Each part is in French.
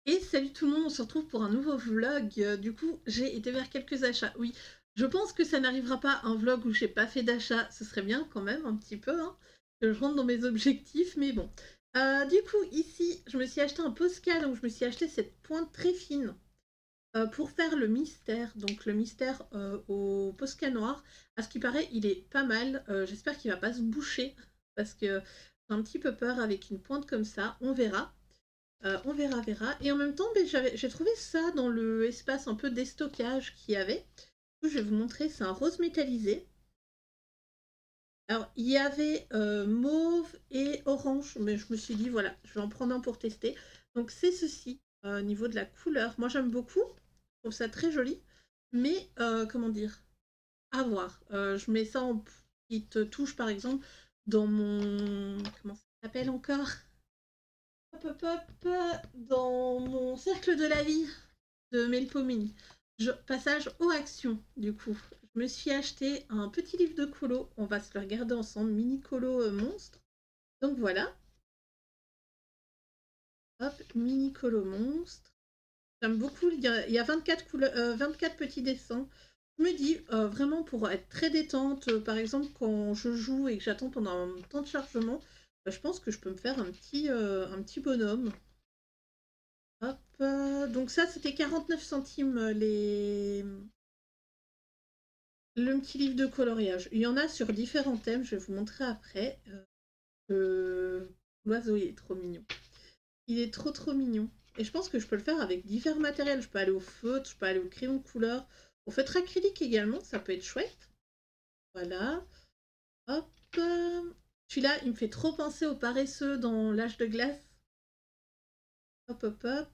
Et salut tout le monde, on se retrouve pour un nouveau vlog. Du coup, j'ai été vers quelques achats. Oui, je pense que ça n'arrivera pas un vlog où j'ai pas fait d'achat. Ce serait bien quand même, un petit peu, hein, que je rentre dans mes objectifs, mais bon. Du coup, ici, je me suis acheté un Posca, donc je me suis acheté cette pointe très fine pour faire le mystère. Donc le mystère au Posca noir. À ce qui paraît, il est pas mal. J'espère qu'il va pas se boucher, parce que j'ai un petit peu peur avec une pointe comme ça. On verra. On verra, verra. Et en même temps, ben, j'ai trouvé ça dans le espace un peu déstockage qu'il y avait. Du coup, je vais vous montrer, c'est un rose métallisé. Alors, il y avait mauve et orange, mais je me suis dit, voilà, je vais en prendre un pour tester. Donc, c'est ceci, au niveau de la couleur. Moi, j'aime beaucoup, je trouve ça très joli. Mais, comment dire, à voir. Je mets ça en petite touche, par exemple, dans mon... Comment ça s'appelle encore? Hop, hop, hop, dans mon cercle de la vie de Melpomene. Passage aux actions, du coup. Je me suis acheté un petit livre de colo. On va se le regarder ensemble. Mini colo monstre. Donc voilà. Hop, mini colo monstre. J'aime beaucoup. Il y a 24, 24 petits dessins. Je me dis, vraiment pour être très détente, par exemple quand je joue et que j'attends pendant un temps de chargement, je pense que je peux me faire un petit bonhomme. Hop, donc ça c'était 49 centimes le petit livre de coloriage. Il y en a sur différents thèmes, je vais vous montrer après. L'oiseau il est trop mignon. Il est trop trop mignon. Et je pense que je peux le faire avec divers matériels. Je peux aller au feutre, je peux aller au crayon de couleur, au feutre acrylique également, ça peut être chouette. Voilà. Hop. Celui-là, il me fait trop penser aux paresseux dans l'âge de glace. Hop hop hop.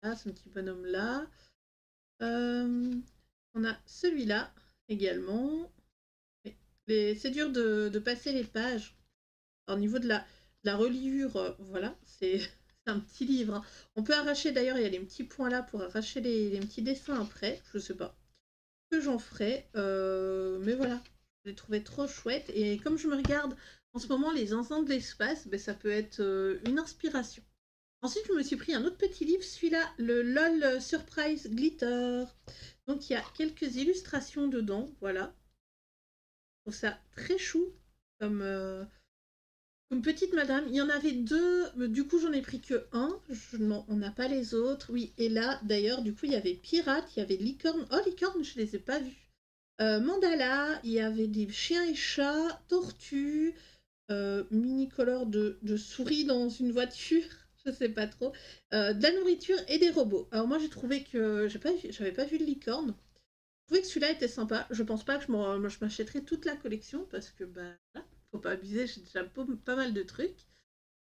Ah, ce petit bonhomme là. On a celui-là également. C'est dur de passer les pages. Au niveau de la reliure, voilà, c'est un petit livre, hein. On peut arracher, d'ailleurs, il y a les petits points là pour arracher les petits dessins après. Je sais pas que j'en ferai. Mais voilà, je l'ai trouvé trop chouette. Et comme je me regarde en ce moment les enfants de l'espace, ben, ça peut être une inspiration. Ensuite, je me suis pris un autre petit livre, celui-là, le LOL Surprise Glitter. Donc, il y a quelques illustrations dedans, voilà. Je trouve ça très chou comme petite madame. Il y en avait deux, mais du coup, j'en ai pris que un. Non, on n'a pas les autres. Oui, et là, d'ailleurs, du coup, il y avait pirate, il y avait licorne. Oh, licorne, je les ai pas vus. Mandala, il y avait des chiens et chats, tortues, mini-color de souris dans une voiture, je sais pas trop, de la nourriture et des robots. Alors moi j'ai trouvé que j'avais pas vu de licorne. Je trouvais que celui-là était sympa. Je pense pas que je m'achèterais toute la collection parce que bah voilà, faut pas abuser, j'ai déjà pas mal de trucs.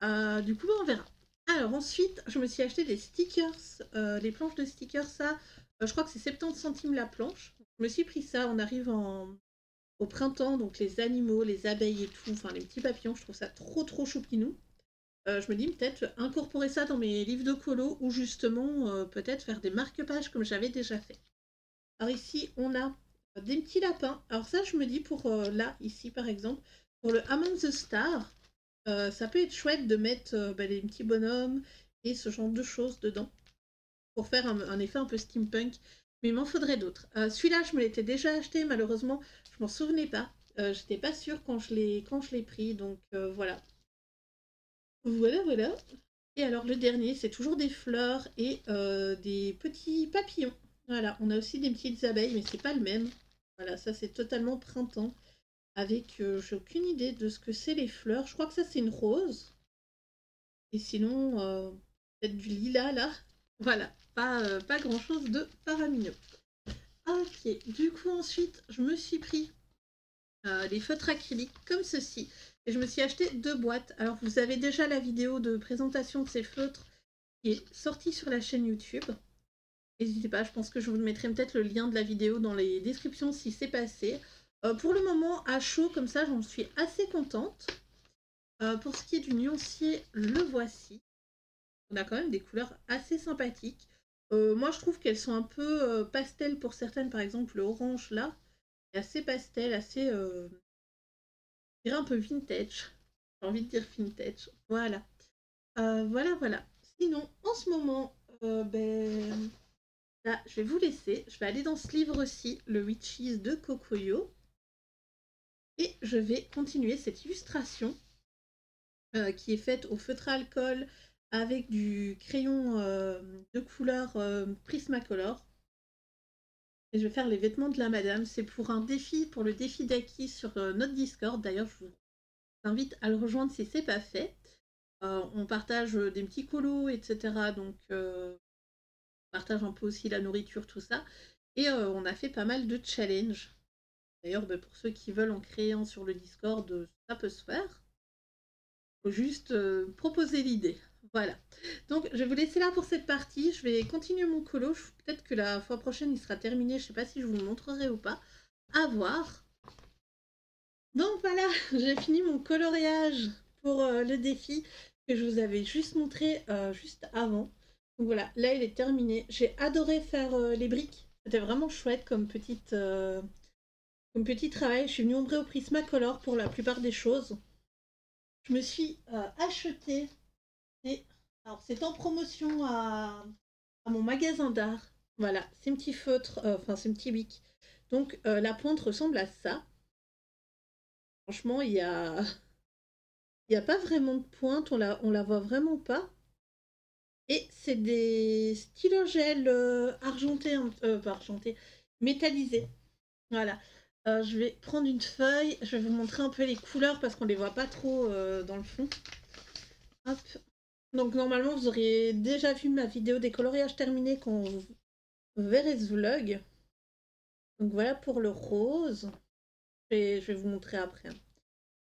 Du coup bah, on verra. Alors ensuite je me suis acheté des stickers, les planches de stickers ça, je crois que c'est 70 centimes la planche. Je me suis pris ça, on arrive au printemps, donc les animaux, les abeilles et tout, enfin les petits papillons, je trouve ça trop trop choupinou. Je me dis peut-être incorporer ça dans mes livres de colo ou justement peut-être faire des marque-pages comme j'avais déjà fait. Alors ici on a des petits lapins. Alors ça je me dis pour là, ici par exemple, pour le Among the Stars, ça peut être chouette de mettre bah, les petits bonhommes et ce genre de choses dedans pour faire un effet un peu steampunk. Mais il m'en faudrait d'autres. Celui-là, je me l'étais déjà acheté, malheureusement, je m'en souvenais pas. J'étais pas sûre quand je l'ai pris, donc voilà. Voilà, voilà. Et alors le dernier, c'est toujours des fleurs et des petits papillons. Voilà, on a aussi des petites abeilles, mais c'est pas le même. Voilà, ça c'est totalement printemps. Avec, j'ai aucune idée de ce que c'est les fleurs. Je crois que ça c'est une rose. Et sinon, peut-être du lilas là. Voilà, pas grand-chose de faramineux. Ok, du coup ensuite, je me suis pris les feutres acryliques comme ceci. Et je me suis acheté deux boîtes. Alors vous avez déjà la vidéo de présentation de ces feutres qui est sortie sur la chaîne YouTube. N'hésitez pas, je pense que je vous mettrai peut-être le lien de la vidéo dans les descriptions si c'est passé. Pour le moment, à chaud comme ça, j'en suis assez contente. Pour ce qui est du nuancier, le voici. On a quand même des couleurs assez sympathiques. Moi, je trouve qu'elles sont un peu pastel pour certaines. Par exemple, le orange là, est assez pastel, assez, je dirais un peu vintage. J'ai envie de dire vintage. Voilà. Voilà, voilà. Sinon, en ce moment, ben, là, je vais vous laisser. Je vais aller dans ce livre aussi, le Witches de Kokoyo. Et je vais continuer cette illustration qui est faite au feutre à alcool avec du crayon de couleur Prismacolor. Et je vais faire les vêtements de la madame. C'est pour un défi, pour le défi d'Aki sur notre Discord. D'ailleurs, je vous invite à le rejoindre si c'est pas fait. On partage des petits colos, etc. Donc, on partage un peu aussi la nourriture, tout ça. Et on a fait pas mal de challenges. D'ailleurs, bah, pour ceux qui veulent en créer un sur le Discord, ça peut se faire. Faut juste proposer l'idée. Voilà. Donc, je vais vous laisser là pour cette partie. Je vais continuer mon colo. Peut-être que la fois prochaine, il sera terminé. Je sais pas si je vous le montrerai ou pas. À voir. Donc voilà, j'ai fini mon coloriage pour le défi que je vous avais juste montré juste avant. Donc voilà, là il est terminé. J'ai adoré faire les briques. C'était vraiment chouette comme petit travail. Je suis venue ombrer au Prismacolor pour la plupart des choses. Je me suis acheté alors c'est en promotion à mon magasin d'art. Voilà, c'est un petit feutre, enfin c'est un petit bic. Donc la pointe ressemble à ça. Franchement, il n'y a pas vraiment de pointe, on la voit vraiment pas. Et c'est des stylogels argentés, pas argentés, métallisés. Voilà. Je vais prendre une feuille, je vais vous montrer un peu les couleurs parce qu'on les voit pas trop dans le fond. Hop. Donc normalement vous auriez déjà vu ma vidéo des coloriages terminés quand vous verrez ce vlog. Donc voilà pour le rose. Je vais vous montrer après.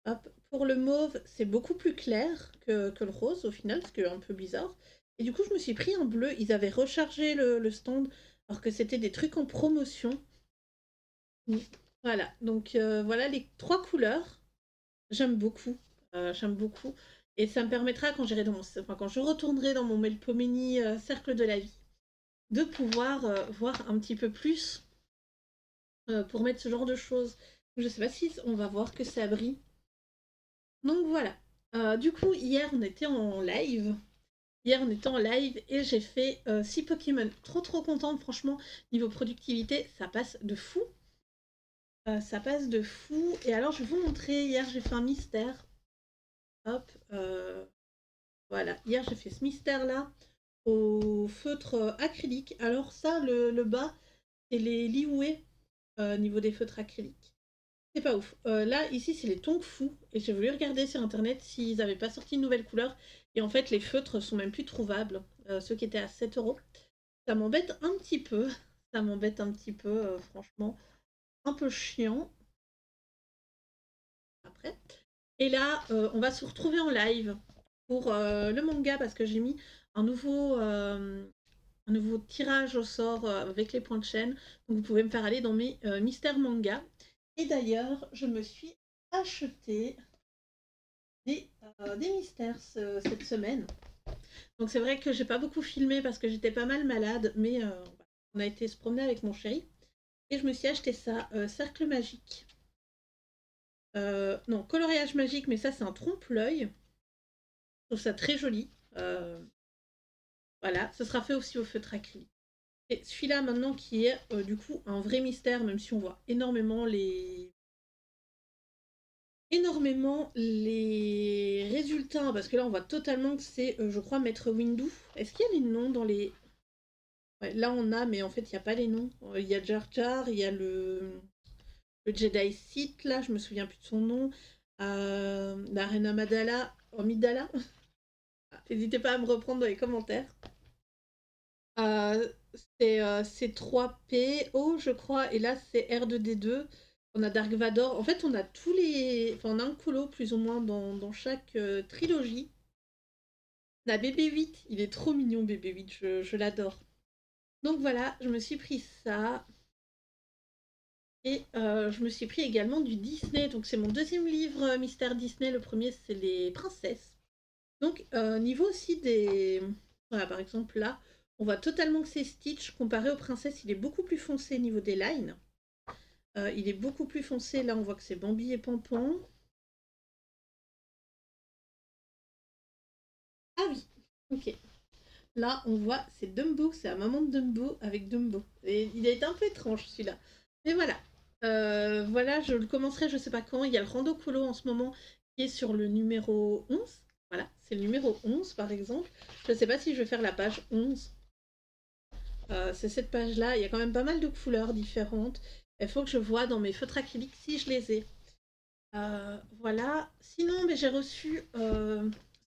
Hop. Pour le mauve, c'est beaucoup plus clair que le rose au final, ce qui est un peu bizarre. Et du coup, je me suis pris un bleu. Ils avaient rechargé le stand alors que c'était des trucs en promotion. Voilà, donc voilà les trois couleurs. J'aime beaucoup. J'aime beaucoup. Et ça me permettra, quand j'irai quand je retournerai dans mon Melpomene Cercle de la Vie, de pouvoir voir un petit peu plus pour mettre ce genre de choses. Je sais pas si on va voir que ça brille. Donc voilà. Du coup, hier, on était en live. Hier, on était en live et j'ai fait 6 Pokémon. Trop contente, franchement. Niveau productivité, ça passe de fou. Ça passe de fou. Et alors, je vais vous montrer. Hier, j'ai fait un mystère. Hop. Voilà. Hier, j'ai fait ce mystère-là au feutre acrylique. Alors ça, le bas, c'est les Liyue niveau des feutres acryliques. C'est pas ouf. Là, ici, c'est les Tong Fu. Et j'ai voulu regarder sur internet s'ils n'avaient pas sorti une nouvelle couleur. Et en fait, les feutres sont même plus trouvables. Ceux qui étaient à 7 euros. Ça m'embête un petit peu. Ça m'embête un petit peu, franchement. Un peu chiant. Après. Et là, on va se retrouver en live pour le manga parce que j'ai mis un nouveau tirage au sort avec les points de chaîne. Donc vous pouvez me faire aller dans mes mystères manga. Et d'ailleurs, je me suis acheté des mystères cette semaine. Donc c'est vrai que j'ai pas beaucoup filmé parce que j'étais pas mal malade, mais on a été se promener avec mon chéri. Et je me suis acheté ça, cercle magique. Non, coloriage magique, mais ça c'est un trompe-l'œil. Je trouve ça très joli. Voilà, ce sera fait aussi au feutre acrylique. Et celui-là maintenant qui est du coup un vrai mystère, même si on voit énormément les résultats, parce que là on voit totalement que c'est, je crois, Maître Windu. Est-ce qu'il y a les noms dans les... Ouais, là on a, mais en fait il n'y a pas les noms. Il y a Jar Jar, il y a le Jedi Sith, là, je me souviens plus de son nom. La Reine Amidala. Amidala. N'hésitez pas à me reprendre dans les commentaires. C'est 3PO, je crois, et là c'est R2D2. On a Dark Vador. En fait, on a tous les. Enfin, on a un colo plus ou moins dans chaque trilogie. On a BB-8, il est trop mignon, BB-8, je l'adore. Donc voilà, je me suis pris ça. Et je me suis pris également du Disney. Donc c'est mon deuxième livre Mystère Disney. Le premier, c'est les princesses. Donc, niveau aussi des... Voilà, par exemple, là, on voit totalement que c'est Stitch. Comparé aux princesses, il est beaucoup plus foncé au niveau des lines. Il est beaucoup plus foncé. Là, on voit que c'est Bambi et Pompon. oui, ok. Là, on voit, c'est Dumbo, c'est la maman de Dumbo avec Dumbo. Et il est un peu étrange celui-là. Mais voilà. Voilà, je le commencerai, je sais pas quand. Il y a le rando colo en ce moment qui est sur le numéro 11. Voilà, c'est le numéro 11 par exemple. Je sais pas si je vais faire la page 11. C'est cette page-là. Il y a quand même pas mal de couleurs différentes. Il faut que je vois dans mes feutres acryliques si je les ai. Voilà. Sinon, mais j'ai reçu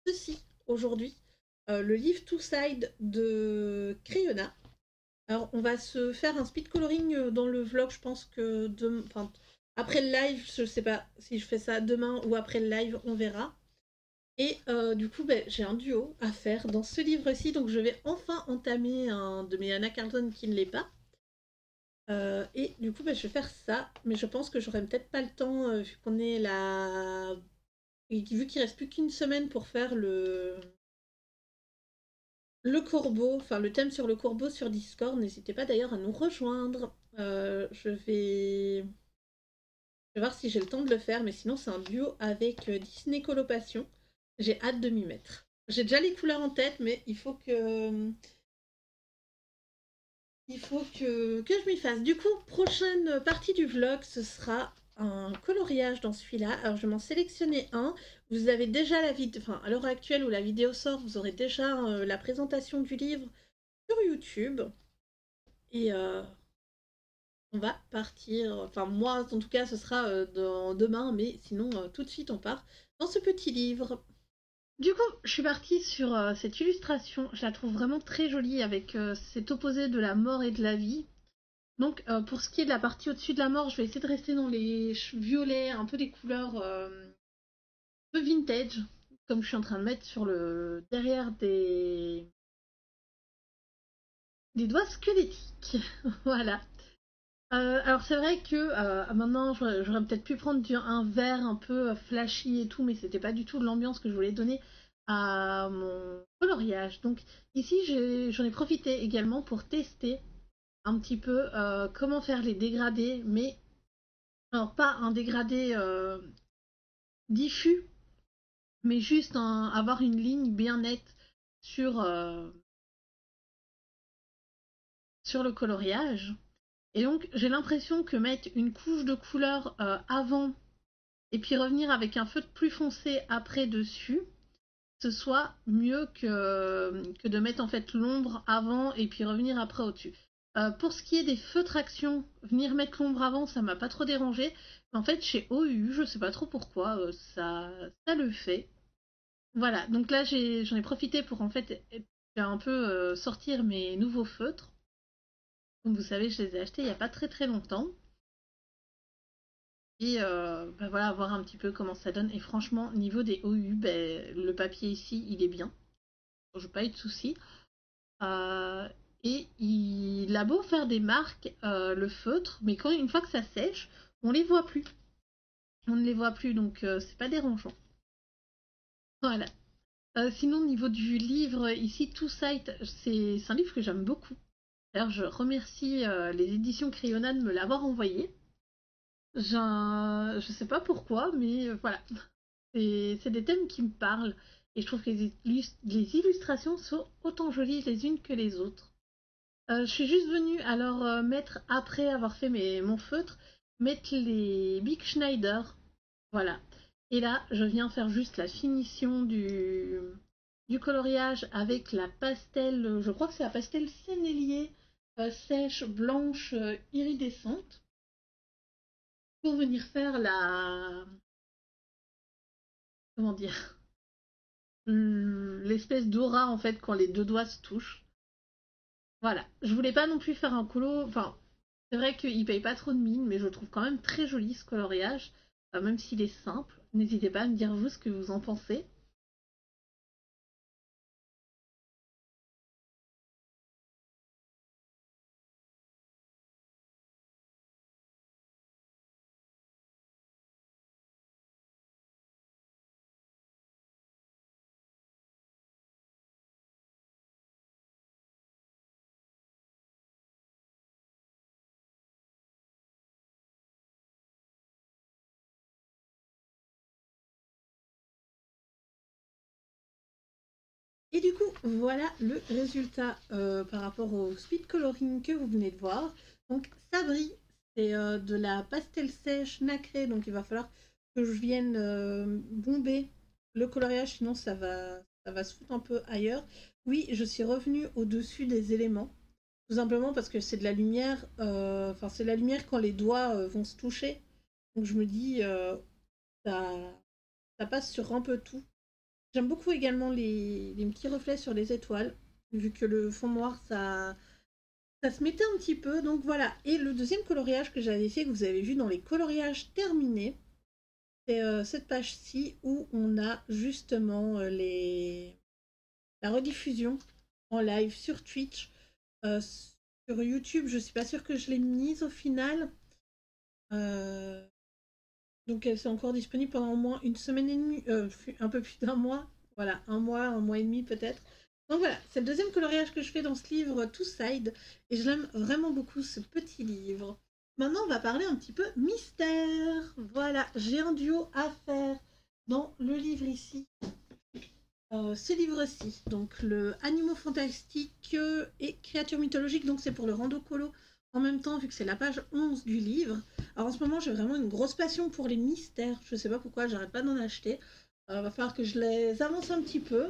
ceci aujourd'hui. Le livre Two Side de Crayonna. Alors, on va se faire un speed coloring dans le vlog, je pense que enfin, après le live, je sais pas si je fais ça demain ou après le live, on verra. Et du coup, ben, j'ai un duo à faire dans ce livre-ci, donc je vais enfin entamer un de mes Anna Carlton qui ne l'est pas. Et du coup, ben, je vais faire ça, mais je pense que j'aurai peut-être pas le temps, vu qu'on est là, et vu qu'il reste plus qu'une semaine pour faire le corbeau, enfin le thème sur le corbeau sur Discord. N'hésitez pas d'ailleurs à nous rejoindre. Je vais voir si j'ai le temps de le faire, mais sinon c'est un duo avec Disney Coloration. J'ai hâte de m'y mettre. J'ai déjà les couleurs en tête, mais il faut que je m'y fasse. Du coup, prochaine partie du vlog, ce sera un coloriage dans celui-là. Alors, je vais m'en sélectionner un. Vous avez déjà la vidéo, enfin, à l'heure actuelle où la vidéo sort, vous aurez déjà la présentation du livre sur YouTube. Et on va partir. Enfin, moi, en tout cas, ce sera demain, mais sinon, tout de suite, on part dans ce petit livre. Du coup, je suis partie sur cette illustration. Je la trouve vraiment très jolie avec cet opposé de la mort et de la vie. Donc, pour ce qui est de la partie au-dessus de la mort, je vais essayer de rester dans les violets, un peu des couleurs un peu vintage, comme je suis en train de mettre sur le derrière des doigts squelettiques. Voilà. Alors c'est vrai que maintenant j'aurais peut-être pu prendre un vert un peu flashy et tout, mais c'était pas du tout l'ambiance que je voulais donner à mon coloriage. Donc ici j'en ai profité également pour tester un petit peu comment faire les dégradés, mais alors pas un dégradé diffus, mais juste avoir une ligne bien nette sur, sur le coloriage. Et donc j'ai l'impression que mettre une couche de couleur avant et puis revenir avec un feutre plus foncé après dessus, ce soit mieux que de mettre en fait l'ombre avant et puis revenir après au-dessus. Pour ce qui est des feutres action, venir mettre l'ombre avant, ça m'a pas trop dérangé. En fait, chez OU, je sais pas trop pourquoi, ça le fait. Voilà, donc là j'en ai profité pour en fait un peu sortir mes nouveaux feutres. Comme vous savez, je les ai achetés il y a pas très très longtemps. Et bah voilà, voir un petit peu comment ça donne. Et franchement, niveau des OU, ben, le papier ici, il est bien. Je n'ai pas eu de soucis. Euh, et il a beau faire des marques, le feutre, mais une fois que ça sèche, on les voit plus. On ne les voit plus, donc c'est pas dérangeant. Voilà. Sinon, au niveau du livre, ici, Two Sight, c'est un livre que j'aime beaucoup. D'ailleurs, je remercie les éditions Crayonna de me l'avoir envoyé. Je sais pas pourquoi, mais voilà. C'est des thèmes qui me parlent. Et je trouve que les illustrations sont autant jolies les unes que les autres. Je suis juste venue alors mettre, après avoir fait mon feutre, mettre les Big Schneider. Voilà. Et là, je viens faire juste la finition du coloriage avec la pastel, je crois que c'est la pastel sénélier sèche, blanche, iridescente, pour venir faire comment dire, l'espèce d'aura en fait quand les deux doigts se touchent. Voilà. Je voulais pas non plus faire un colo. Enfin, c'est vrai qu'il paye pas trop de mine, mais je le trouve quand même très joli ce coloriage, même s'il est simple. N'hésitez pas à me dire vous ce que vous en pensez. Et du coup, voilà le résultat par rapport au speed coloring que vous venez de voir. Donc ça brille, c'est de la pastel sèche nacrée, donc il va falloir que je vienne bomber le coloriage, sinon ça va se foutre un peu ailleurs. Oui, je suis revenue au-dessus des éléments, tout simplement parce que c'est de la lumière, enfin c'est la lumière quand les doigts vont se toucher. Donc je me dis, ça, ça passe sur un peu tout. J'aime beaucoup également les petits reflets sur les étoiles, vu que le fond noir, ça se mettait un petit peu. Donc voilà. Et le deuxième coloriage que j'avais fait, que vous avez vu dans les coloriages terminés, c'est cette page-ci où on a justement la rediffusion en live sur Twitch. Sur YouTube, je suis pas sûre que je l'ai mise au final. Donc elle est encore disponible pendant au moins une semaine et demie, un peu plus d'un mois. Voilà, un mois et demi peut-être. Donc voilà, c'est le deuxième coloriage que je fais dans ce livre Two Side. Et je l'aime vraiment beaucoup, ce petit livre. Maintenant, on va parler un petit peu mystère. Voilà, j'ai un duo à faire dans le livre ici. Ce livre-ci, donc le Animaux fantastiques et créatures mythologiques, donc c'est pour le rando colo en même temps, vu que c'est la page 11 du livre. Alors en ce moment, j'ai vraiment une grosse passion pour les mystères. Je sais pas pourquoi, j'arrête pas d'en acheter. Va falloir que je les avance un petit peu.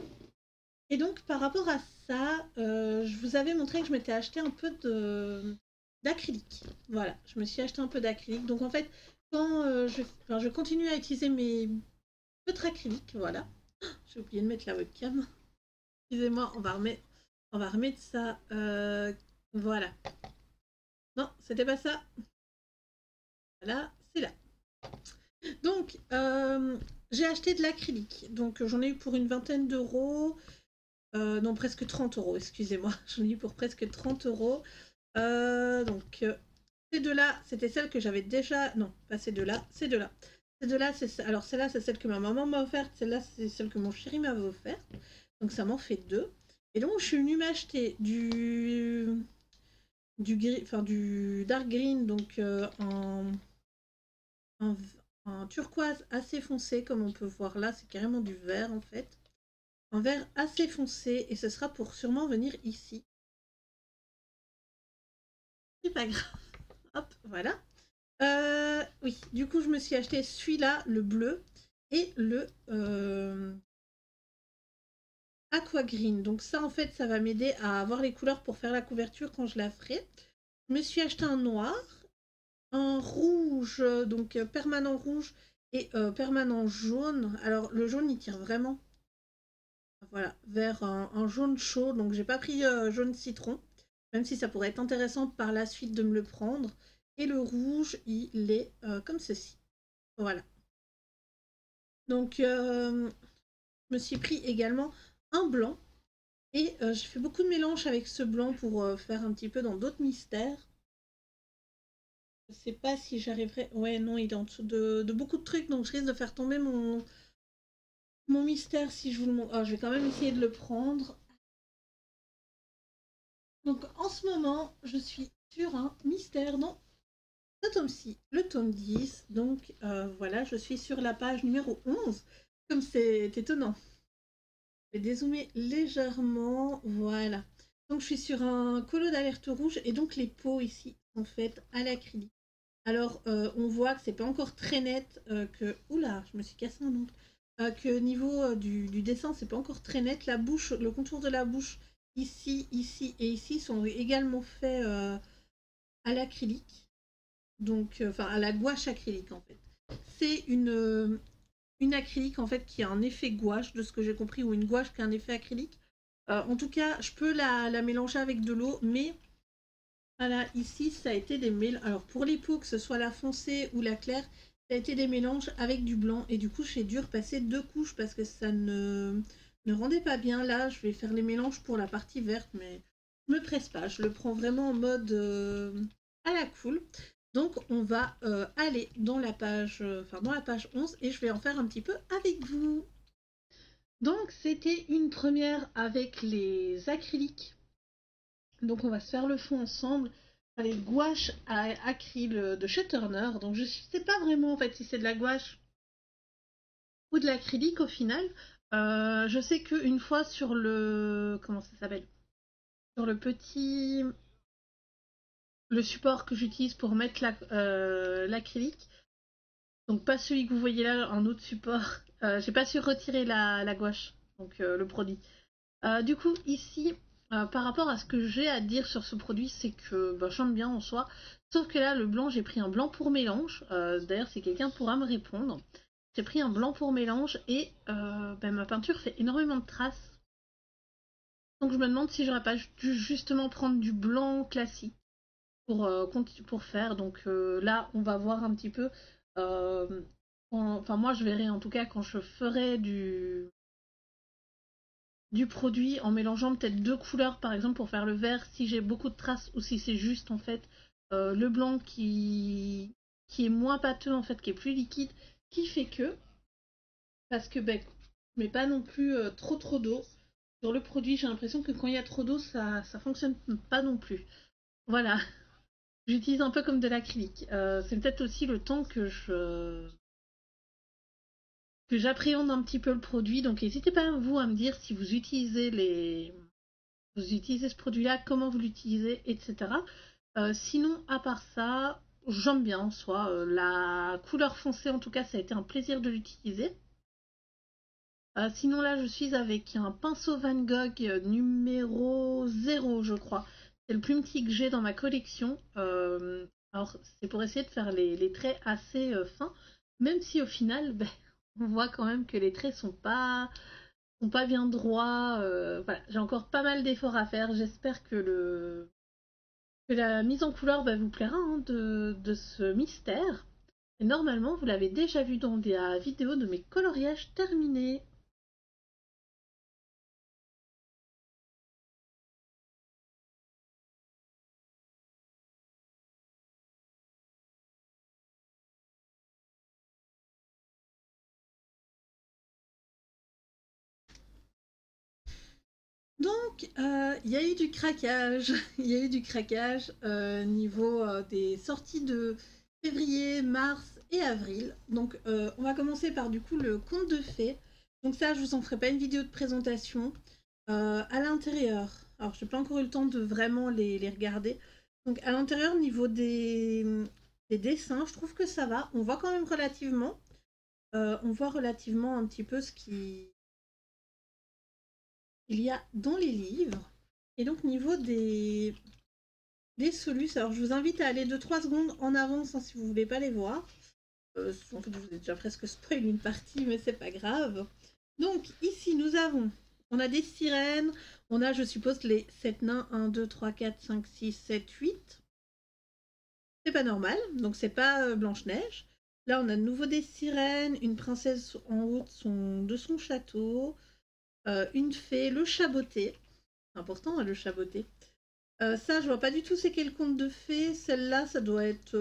Et donc, par rapport à ça, je vous avais montré que je m'étais acheté un peu d'acrylique. Voilà, je me suis acheté un peu d'acrylique. Donc en fait, quand je continue à utiliser mes feutres acryliques, voilà. J'ai oublié de mettre la webcam. Excusez-moi, on va remettre ça. Voilà. Non, c'était pas ça. Voilà, c'est là. Donc, j'ai acheté de l'acrylique. Donc, j'en ai eu pour une vingtaine d'euros. Non, presque 30 euros, excusez-moi. J'en ai eu pour presque 30 euros. Donc, ces deux-là, c'était celles que j'avais déjà. Non, pas ces deux-là, ces deux-là. Ces deux-là, c'est. Alors, celle-là, c'est celle que ma maman m'a offerte. Celle-là, c'est celle que mon chéri m'avait offerte. Donc, ça m'en fait deux. Et donc, je suis venue m'acheter du dark green, donc en, en turquoise assez foncé, comme on peut voir là. C'est carrément du vert, en fait. Un vert assez foncé. Et ce sera pour sûrement venir ici. C'est pas grave. Hop, voilà. Oui, du coup, je me suis acheté celui-là, le bleu, et le aqua green. Donc ça, en fait, ça va m'aider à avoir les couleurs pour faire la couverture quand je la ferai. Je me suis acheté un noir, un rouge, donc permanent rouge et permanent jaune. Alors, le jaune, il tire vraiment, voilà, vers un jaune chaud. Donc, j'ai pas pris jaune citron, même si ça pourrait être intéressant par la suite de me le prendre. Et le rouge, il est comme ceci. Voilà. Donc, je me suis pris également un blanc. Et je fais beaucoup de mélange avec ce blanc pour faire un petit peu dans d'autres mystères. Je sais pas si j'arriverai. Ouais, non, il est en dessous de beaucoup de trucs, donc je risque de faire tomber mon mystère si je vous le montre. Ah, je vais quand même essayer de le prendre. Donc en ce moment, je suis sur un mystère dans ce tome-ci, le tome 10. Donc voilà, je suis sur la page numéro 11. Comme c'est étonnant. Je vais dézoomer légèrement. Voilà. Donc je suis sur un colo d'alerte rouge et donc les peaux ici sont faites à l'acrylique. Alors on voit que c'est pas encore très net, que... Oula, je me suis cassé un ongle. Que niveau du dessin, c'est pas encore très net. La bouche, le contour de la bouche, ici, ici et ici sont également faits à l'acrylique. Donc, enfin à la gouache acrylique en fait. C'est une acrylique en fait qui a un effet gouache, de ce que j'ai compris, ou une gouache qui a un effet acrylique. En tout cas, je peux la mélanger avec de l'eau, mais voilà, ici, ça a été des mélanges. Alors, pour les peaux, que ce soit la foncée ou la claire, ça a été des mélanges avec du blanc. Et du coup, j'ai dû repasser deux couches parce que ça ne rendait pas bien. Là, je vais faire les mélanges pour la partie verte, mais je me presse pas. Je le prends vraiment en mode à la cool. Donc, on va aller dans la page, dans la page 11 et je vais en faire un petit peu avec vous. Donc, c'était une première avec les acryliques. Donc on va se faire le fond ensemble. Les gouaches à acryl de chez Turner. Donc je ne sais pas vraiment en fait si c'est de la gouache ou de l'acrylique au final. Je sais qu'une fois sur le... Comment ça s'appelle? Sur le petit... Le support que j'utilise pour mettre l'acrylique, donc pas celui que vous voyez là, un autre support, j'ai pas su retirer la gouache, donc le produit. Du coup, ici, par rapport à ce que j'ai à dire sur ce produit, c'est que bah, j'aime bien en soi. Sauf que là, le blanc, j'ai pris un blanc pour mélange. D'ailleurs, si quelqu'un pourra me répondre. J'ai pris un blanc pour mélange et bah, ma peinture fait énormément de traces. Donc je me demande si j'aurais pas dû justement prendre du blanc classique pour faire. Donc là, on va voir un petit peu. euh, enfin, moi, je verrai en tout cas quand je ferai du produit en mélangeant peut-être deux couleurs par exemple pour faire le vert si j'ai beaucoup de traces ou si c'est juste en fait le blanc qui est moins pâteux en fait, qui est plus liquide, qui fait que parce que ben, je mets pas non plus trop d'eau sur le produit. J'ai l'impression que quand il y a trop d'eau ça fonctionne pas non plus. Voilà, j'utilise un peu comme de l'acrylique. C'est peut-être aussi le temps que j'appréhende un petit peu le produit, donc n'hésitez pas vous à me dire si vous utilisez vous utilisez ce produit-là, comment vous l'utilisez, etc. Sinon, à part ça, j'aime bien en soi. La couleur foncée, en tout cas, ça a été un plaisir de l'utiliser. Sinon, là, je suis avec un pinceau Van Gogh numéro 0, je crois. C'est le plus petit que j'ai dans ma collection. Alors, c'est pour essayer de faire les traits assez fins, même si au final, ben, on voit quand même que les traits sont pas bien droits. Voilà, j'ai encore pas mal d'efforts à faire. J'espère que la mise en couleur va vous plaire hein, de ce mystère. Et normalement, vous l'avez déjà vu dans des vidéos de mes coloriages terminés. Donc, il y a eu du craquage. Il y a eu du craquage niveau des sorties de février, mars et avril. Donc, on va commencer par du coup le conte de fées. Donc ça, je vous en ferai pas une vidéo de présentation. À l'intérieur, alors j'ai pas encore eu le temps de vraiment les regarder. Donc à l'intérieur, niveau des dessins, je trouve que ça va. On voit quand même relativement. On voit relativement un petit peu ce qu'il y a dans les livres. Et donc niveau des solus, alors je vous invite à aller 2-3 secondes en avance hein, si vous voulez pas les voir. En fait, vous avez déjà presque spoil une partie, mais c'est pas grave. Donc ici, on a des sirènes, on a, je suppose, les 7 nains, 1, 2, 3, 4, 5, 6, 7, 8. C'est pas normal, donc c'est pas Blanche-Neige. Là, on a de nouveau des sirènes, une princesse en haut de son château, une fée, le chaboté. C'est important, hein, le chaboté. Ça, je vois pas du tout c'est quel conte de fées. Celle-là, ça doit être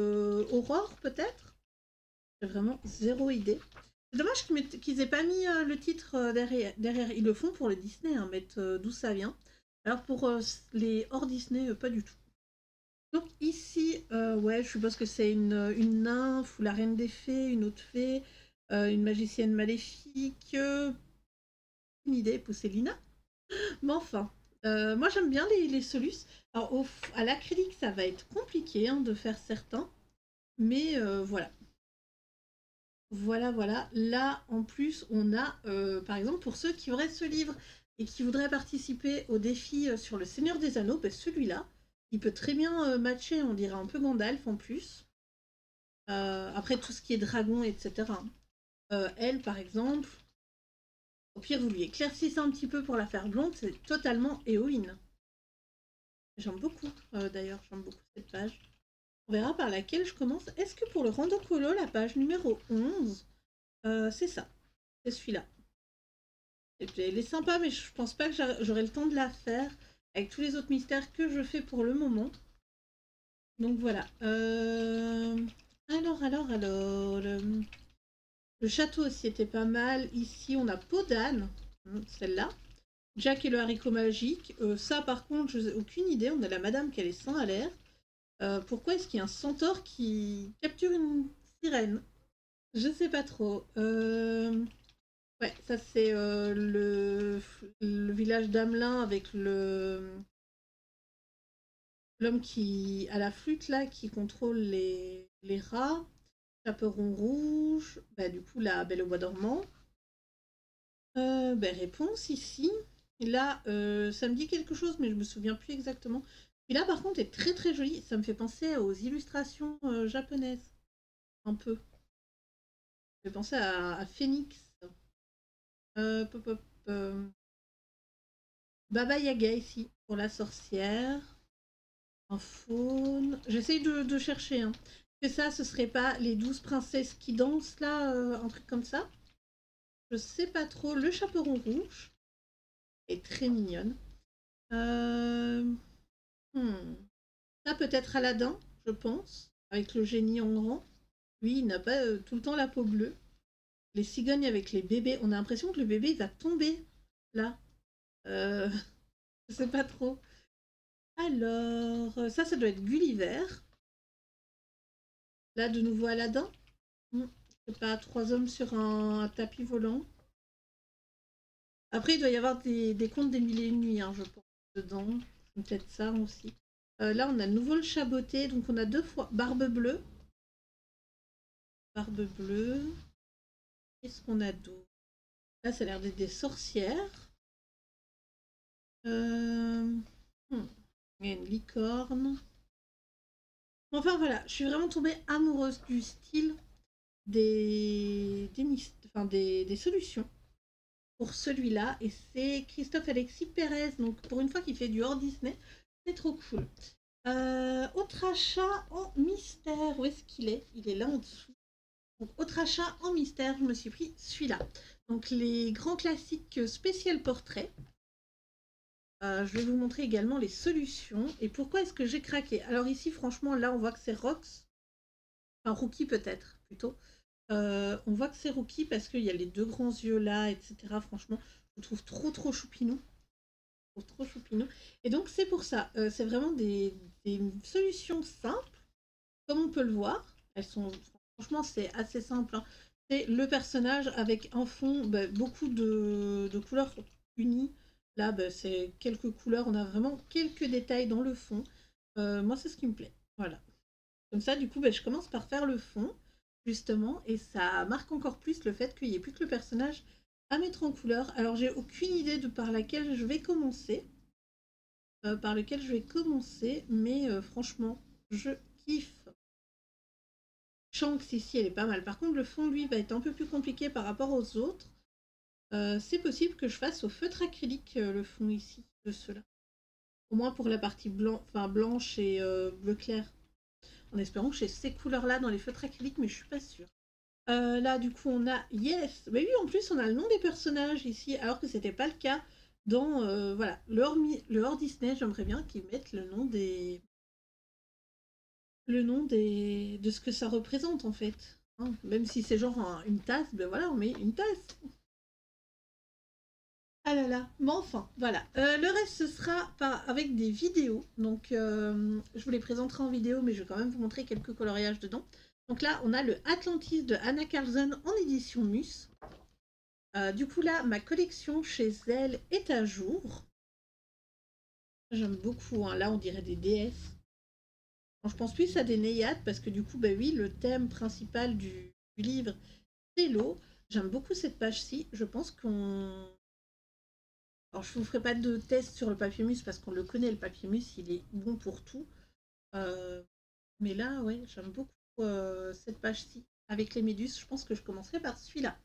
Aurore, peut-être. J'ai vraiment zéro idée. C'est dommage qu'ils aient pas mis le titre derrière. Ils le font pour le Disney, hein, mettre d'où ça vient. Alors pour les hors Disney, pas du tout. Donc ici, ouais, je suppose que c'est une nymphe ou la reine des fées, une autre fée, une magicienne maléfique. Une idée, Pousselina. Mais enfin, moi j'aime bien les solus. Alors à l'acrylique, ça va être compliqué hein, de faire certains. Mais voilà. Voilà. Là, en plus, on a, par exemple, pour ceux qui auraient ce livre et qui voudraient participer au défi sur le Seigneur des Anneaux, ben celui-là, il peut très bien matcher, on dirait un peu Gandalf en plus. Après, tout ce qui est dragon, etc. Elle, par exemple, au pire, vous lui éclaircissez un petit peu pour la faire blonde, c'est totalement Éowyn. J'aime beaucoup, d'ailleurs, j'aime beaucoup cette page. On verra par laquelle je commence. Est-ce que pour le rando colo, la page numéro 11, c'est ça, c'est celui-là. Et puis, elle est sympa, mais je pense pas que j'aurai le temps de la faire avec tous les autres mystères que je fais pour le moment. Donc voilà. Alors. Le château aussi était pas mal. Ici, on a Peau d'âne, celle-là. Jack et le haricot magique. Ça, par contre, je n'ai aucune idée. On a la madame qui a les seins à l'air. Pourquoi est-ce qu'il y a un centaure qui capture une sirène? Je sais pas trop. Ouais, ça c'est le village d'Amelin avec l'homme qui a la flûte là, qui contrôle les rats. Chaperon rouge, bah, du coup la Belle au bois dormant. Réponse ici. Et là, ça me dit quelque chose, mais je me souviens plus exactement. Et là, par contre, est très très joli. Ça me fait penser aux illustrations japonaises, un peu. Ça me fait penser à Phoenix. Pop, pop, Baba Yaga ici, pour la sorcière. Un faune. J'essaye de chercher. Hein. Que ça, ce serait pas les 12 princesses qui dansent là, un truc comme ça. Je sais pas trop. Le chaperon rouge est très mignonne. Euh... hmm. Ça peut-être Aladdin, je pense, avec le génie en grand. Lui, il n'a pas tout le temps la peau bleue. Les cigognes avec les bébés, on a l'impression que le bébé il va tomber là. Euh... Je sais pas trop. Alors, ça doit être Gulliver. Là, de nouveau Aladdin. Je sais pas, trois hommes sur un tapis volant. Après, il doit y avoir des contes des mille et une nuits, hein, je pense, dedans. Peut-être ça aussi. Là, on a de nouveau le chaboté, donc on a deux fois Barbe Bleue. Barbe Bleue. Qu'est-ce qu'on a d'autre? Là, ça a l'air d'être des sorcières. Euh... hmm, Il y a une licorne. Enfin voilà, je suis vraiment tombée amoureuse du style des solutions pour celui-là. Et c'est Christophe Alexis Pérez. Donc pour une fois qu'il fait du hors Disney, c'est trop cool. Autre achat en mystère. Où est-ce qu'il est? Il est là en dessous. Donc, autre achat en mystère, je me suis pris celui-là. Donc les grands classiques spécial portrait. Je vais vous montrer également les solutions. Et pourquoi est-ce que j'ai craqué? Alors ici, franchement, là, on voit que c'est Rox. Enfin, Rookie peut-être, plutôt. On voit que c'est Rookie parce qu'il y a les deux grands yeux là, etc. Franchement, je le trouve trop choupinou. Je trouve trop choupinou. Et donc, c'est pour ça. C'est vraiment des solutions simples, comme on peut le voir. Elles sont... Franchement, c'est assez simple. Hein. C'est le personnage avec un fond, beaucoup de couleurs unies. Là, c'est quelques couleurs. On a vraiment quelques détails dans le fond. Moi, c'est ce qui me plaît. Voilà. Comme ça, du coup, je commence par faire le fond, justement. Et ça marque encore plus le fait qu'il n'y ait plus que le personnage à mettre en couleur. Alors, j'ai aucune idée de par laquelle je vais commencer. Mais franchement, je kiffe. Shanks ici, elle est pas mal. Par contre, le fond, lui, va être un peu plus compliqué par rapport aux autres. C'est possible que je fasse au feutre acrylique le fond ici, de ceux-là. Au moins pour la partie blanche et bleu clair. En espérant que j'ai ces couleurs-là dans les feutres acryliques, mais je suis pas sûre. Là, du coup, on a Yes. Mais oui, en plus, on a le nom des personnages ici, alors que c'était pas le cas dans voilà, le hors Disney. J'aimerais bien qu'ils mettent de ce que ça représente en fait. Hein. Même si c'est genre une tasse, ben voilà, on met une tasse. Ah là là, mais enfin, voilà. Le reste, ce sera avec des vidéos. Donc, je vous les présenterai en vidéo, mais je vais quand même vous montrer quelques coloriages dedans. Donc là, on a le Atlantis de Anna Carlson en édition Mus. Du coup, là, ma collection chez elle est à jour. J'aime beaucoup. Hein. Là, on dirait des déesses. Je pense plus à des Néiades parce que du coup, oui, le thème principal du livre, c'est l'eau. J'aime beaucoup cette page-ci. Je pense qu'on... Alors, je ne vous ferai pas de test sur le papier-mousse parce qu'on le connaît, le papier-mousse, il est bon pour tout. Mais là, ouais, j'aime beaucoup cette page-ci. Avec les méduses, je pense que je commencerai par celui-là.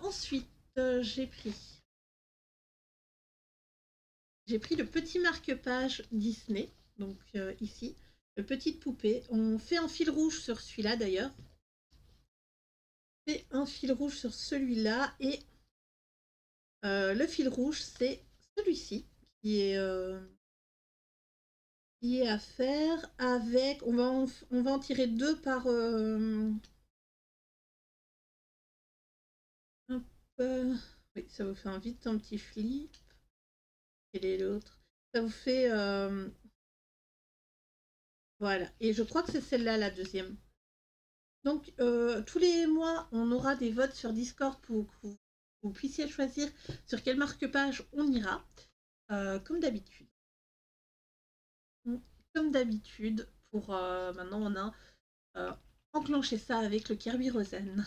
Ensuite, j'ai pris le petit marque-page Disney. Donc ici, le petite poupée. On fait un fil rouge sur celui-là d'ailleurs. On fait un fil rouge sur celui-là et le fil rouge, c'est celui-ci qui est à faire avec. On va en tirer deux par. Oui, ça vous fait vite un petit flip. Quel est l'autre? Ça vous fait. Voilà. Et je crois que c'est celle-là la deuxième. Donc, tous les mois, on aura des votes sur Discord pour que vous puissiez choisir sur quel marque-page on ira, comme d'habitude. Comme d'habitude, pour maintenant, on a enclenché ça avec le Kirby Rosen.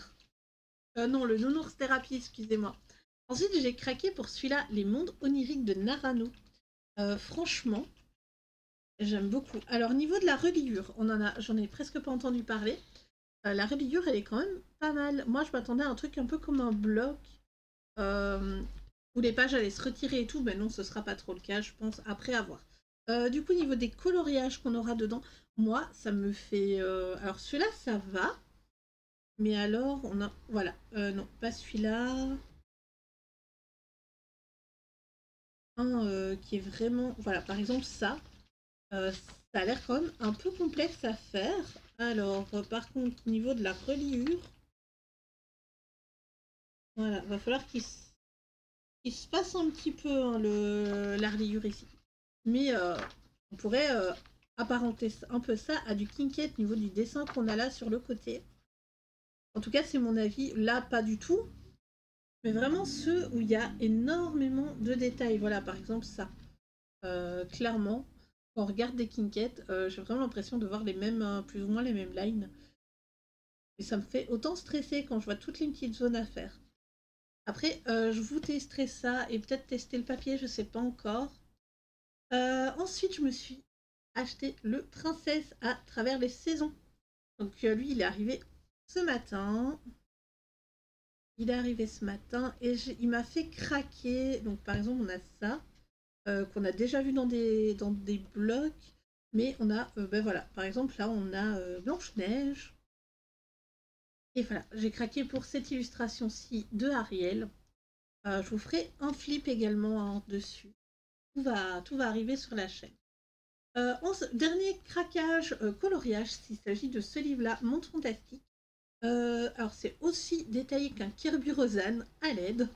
Non, le Nounours Thérapie, excusez-moi. Ensuite, j'ai craqué pour celui-là, Les Mondes Oniriques de Narano. Franchement, j'aime beaucoup. Alors, niveau de la reliure, j'en ai presque pas entendu parler. La reliure, elle est quand même pas mal. Moi, je m'attendais à un truc un peu comme un bloc, euh, où les pages allaient se retirer et tout, mais non, ce sera pas trop le cas, je pense, après avoir. Du coup, niveau des coloriages qu'on aura dedans, moi, ça me fait... Alors, celui-là, ça va. Mais alors, on a... Voilà. Non, pas celui-là. Un qui est vraiment... Voilà, par exemple, ça. Ça a l'air quand même un peu complexe à faire. Alors, par contre, au niveau de la reliure, voilà, va falloir qu'il se passe un petit peu hein, la reliure ici. Mais on pourrait apparenter un peu ça à du Kinket au niveau du dessin qu'on a là sur le côté. En tout cas, c'est mon avis. Là, pas du tout. Mais vraiment ceux où il y a énormément de détails. Voilà, par exemple, ça. Clairement, quand on regarde des Kinket, j'ai vraiment l'impression de voir les mêmes, plus ou moins les mêmes lines. Et ça me fait autant stresser quand je vois toutes les petites zones à faire. Après, je vous testerai ça et peut-être tester le papier, je sais pas encore. Ensuite, je me suis acheté le Princesse à travers les saisons. Donc lui, il est arrivé ce matin. Il est arrivé ce matin et il m'a fait craquer. Donc par exemple, on a ça qu'on a déjà vu dans des blocs. Mais on a, ben voilà, par exemple là, on a Blanche-Neige. Et voilà, j'ai craqué pour cette illustration-ci de Ariel. Je vous ferai un flip également en dessus. Tout va arriver sur la chaîne. Dernier craquage, coloriage, s'il s'agit de ce livre-là, Monde Fantastique. Alors c'est aussi détaillé qu'un Kirby Rosen à l'aide.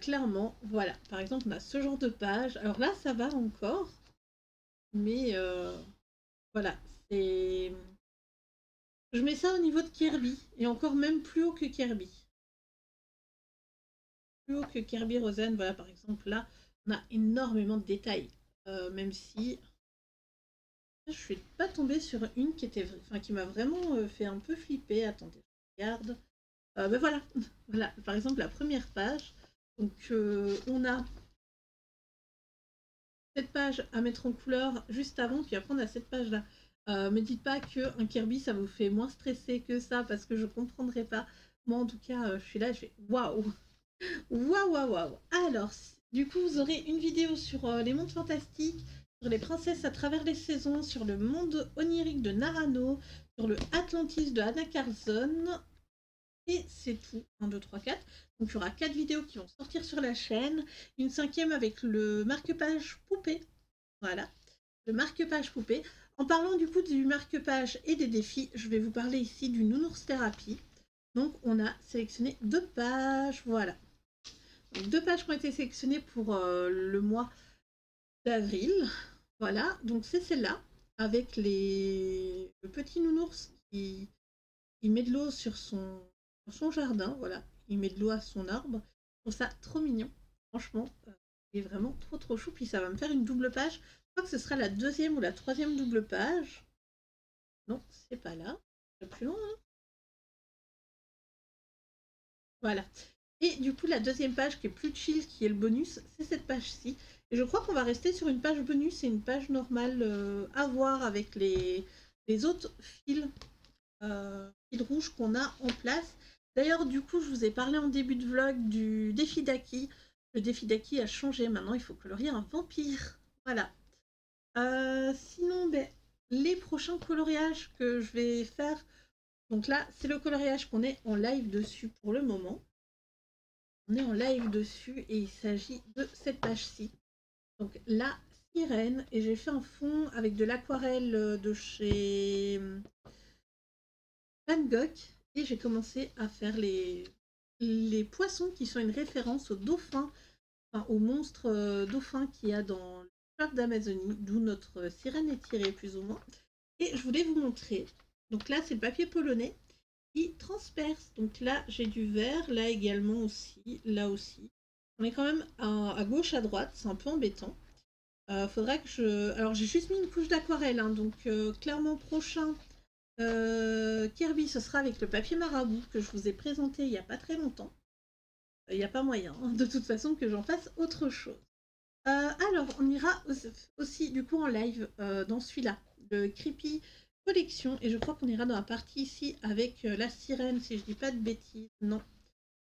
Clairement, voilà. Par exemple, on a ce genre de page. Alors là, ça va encore. Mais voilà, c'est... Je mets ça au niveau de Kirby. Et encore même plus haut que Kirby. Plus haut que Kirby Rosen. Voilà, par exemple, là, on a énormément de détails. Même si... Je suis pas tombée sur une qui m'a vraiment fait un peu flipper. Attendez, je regarde. Ben voilà, voilà. Par exemple, la première page. Donc, on a cette page à mettre en couleur juste avant, puis après on a cette page là. Me dites pas qu'un Kirby ça vous fait moins stresser que ça parce que je comprendrai pas. Moi en tout cas, je suis là, je fais waouh, waouh, waouh, waouh. Alors, du coup, vous aurez une vidéo sur les mondes fantastiques, sur les princesses à travers les saisons, sur le monde onirique de Narano, sur le Atlantis de Anna Carlson. Et c'est tout. 1, 2, 3, 4. Donc il y aura 4 vidéos qui vont sortir sur la chaîne. Une cinquième avec le marque-page poupée. Voilà, le marque-page poupée. En parlant du coup du marque-page et des défis, je vais vous parler ici du Nounours Thérapie. Donc on a sélectionné 2 pages, voilà. Donc 2 pages qui ont été sélectionnées pour le mois d'avril. Voilà, donc c'est celle-là, avec le petit nounours qui met de l'eau sur son jardin, voilà. Il met de l'eau à son arbre. Je trouve ça trop mignon, franchement. Il est vraiment trop trop chou. Puis ça va me faire une double page. Je crois que ce sera la deuxième ou la troisième double page. Non, c'est pas là. C'est plus loin, hein. Voilà. Et du coup, la deuxième page qui est plus chill, qui est le bonus, c'est cette page-ci. Et je crois qu'on va rester sur une page bonus et une page normale à voir avec les autres fils rouges qu'on a en place. D'ailleurs, du coup, je vous ai parlé en début de vlog du défi d'Aki. Le défi d'Aki a changé. Maintenant, il faut colorier un vampire. Voilà. Sinon, ben, les prochains coloriages que je vais faire. Donc là, c'est le coloriage qu'on est en live dessus pour le moment. On est en live dessus et il s'agit de cette page-ci. Donc la sirène. Et j'ai fait un fond avec de l'aquarelle de chez Van Gogh. Et j'ai commencé à faire les poissons qui sont une référence aux dauphins, enfin aux monstres dauphins qu'il y a dans le parc d'Amazonie, d'où notre sirène est tirée plus ou moins. Et je voulais vous montrer Donc là, c'est le papier polonais qui transperce. Donc là, j'ai du vert, là également aussi, là aussi. On est quand même à gauche, à droite, c'est un peu embêtant. Faudra que je... Alors j'ai juste mis une couche d'aquarelle, hein, donc clairement prochain Kirby, ce sera avec le papier marabout que je vous ai présenté il n'y a pas très longtemps. Il n'y a pas moyen, hein, de toute façon, que j'en fasse autre chose. Alors, on ira aussi du coup en live dans celui-là, le Creepy Collection, et je crois qu'on ira dans la partie ici avec la sirène, si je dis pas de bêtises. Non,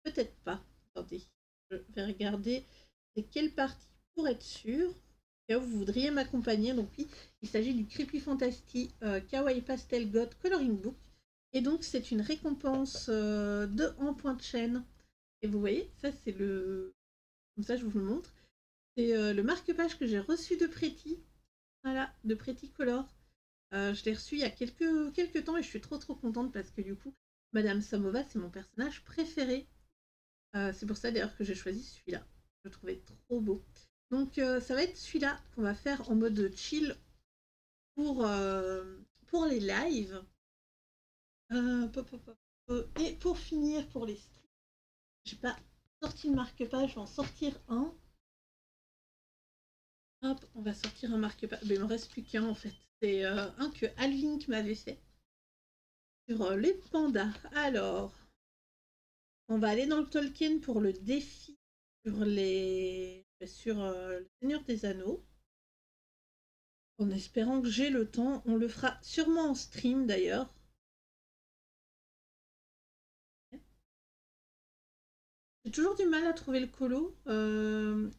peut-être pas. Attendez, je vais regarder c'est quelle partie pour être sûr. Et vous voudriez m'accompagner. Donc oui, il s'agit du Creepy Fantasy Kawaii Pastel God Coloring Book. Et donc c'est une récompense en point de chaîne. Et vous voyez, ça c'est le... Comme ça je vous le montre. C'est le marque-page que j'ai reçu de Pretty. Voilà, de Pretty Color. Je l'ai reçu il y a quelques temps et je suis trop contente parce que du coup, Madame Samova, c'est mon personnage préféré. C'est pour ça d'ailleurs que j'ai choisi celui-là. Je le trouvais trop beau. Donc ça va être celui-là qu'on va faire en mode chill pour les lives. Et pour finir, pour les streams, j'ai pas sorti le marque-page, je vais en sortir un. Hop, on va sortir un marque-page. Mais il me reste plus qu'un en fait. C'est un que Alvin m'avait fait sur les pandas. Alors, on va aller dans le Tolkien pour le défi sur le Seigneur des Anneaux. En espérant que j'ai le temps. On le fera sûrement en stream d'ailleurs. J'ai toujours du mal à trouver le colo que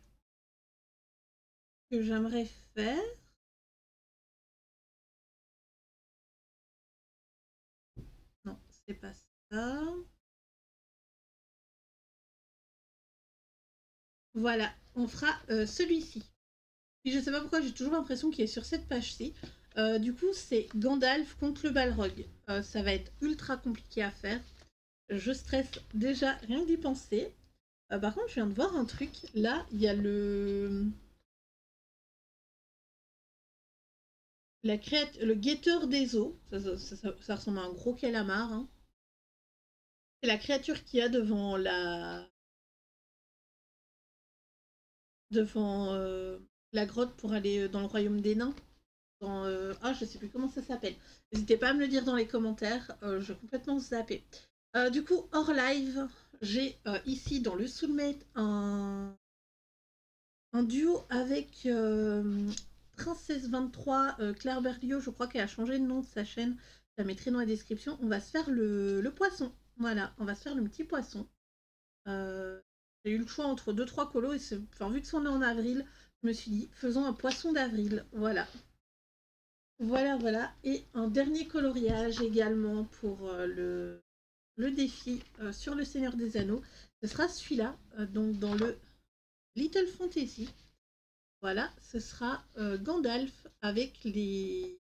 j'aimerais faire. Non, c'est pas ça. Voilà, on fera celui-ci. Et je sais pas pourquoi j'ai toujours l'impression qu'il est sur cette page-ci. Du coup, c'est Gandalf contre le Balrog. Ça va être ultra compliqué à faire. Je stresse déjà rien que d'y penser. Par contre, je viens de voir un truc. Là, il y a le guetteur des eaux. Ça ressemble à un gros calamar. Hein. C'est la créature qu'il y a devant la grotte pour aller dans le royaume des nains. Je sais plus comment ça s'appelle. N'hésitez pas à me le dire dans les commentaires. Je vais complètement zappé. Du coup, hors live, j'ai ici dans le Soulmate un duo avec Princesse 23 Claire Berlioz. Je crois qu'elle a changé de nom de sa chaîne. Je la mettrai dans la description. On va se faire le poisson. Voilà, on va se faire le petit poisson. J'ai eu le choix entre 2-3 colos et vu que c'en est en avril, je me suis dit faisons un poisson d'avril. Voilà. Voilà. Et un dernier coloriage également pour le défi sur le Seigneur des Anneaux. Ce sera celui-là, donc dans le Little Fantasy. Voilà, ce sera Gandalf avec les...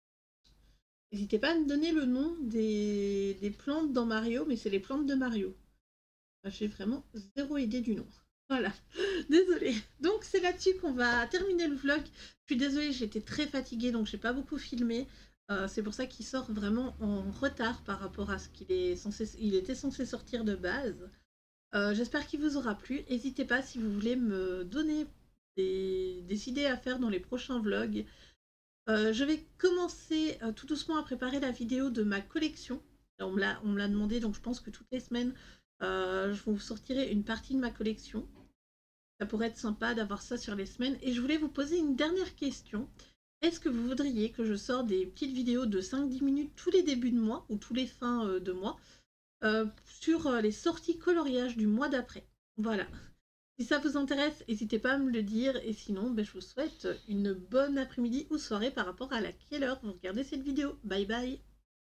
N'hésitez pas à me donner le nom des plantes dans Mario, mais c'est les plantes de Mario. J'ai vraiment zéro idée du nom. Voilà, désolée. Donc c'est là-dessus qu'on va terminer le vlog. Je suis désolée, j'étais très fatiguée, donc j'ai pas beaucoup filmé. C'est pour ça qu'il sort vraiment en retard par rapport à ce qu'il était censé sortir de base. J'espère qu'il vous aura plu. N'hésitez pas si vous voulez me donner des idées à faire dans les prochains vlogs. Je vais commencer tout doucement à préparer la vidéo de ma collection. On me l'a demandé, donc je pense que toutes les semaines, je vous sortirai une partie de ma collection. Ça pourrait être sympa d'avoir ça sur les semaines. Et je voulais vous poser une dernière question. Est-ce que vous voudriez que je sorte des petites vidéos de 5-10 minutes tous les débuts de mois ou tous les fins de mois sur les sorties coloriage du mois d'après? Voilà. Si ça vous intéresse, n'hésitez pas à me le dire. Et sinon, je vous souhaite une bonne après-midi ou soirée par rapport à quelle heure vous regardez cette vidéo. Bye bye!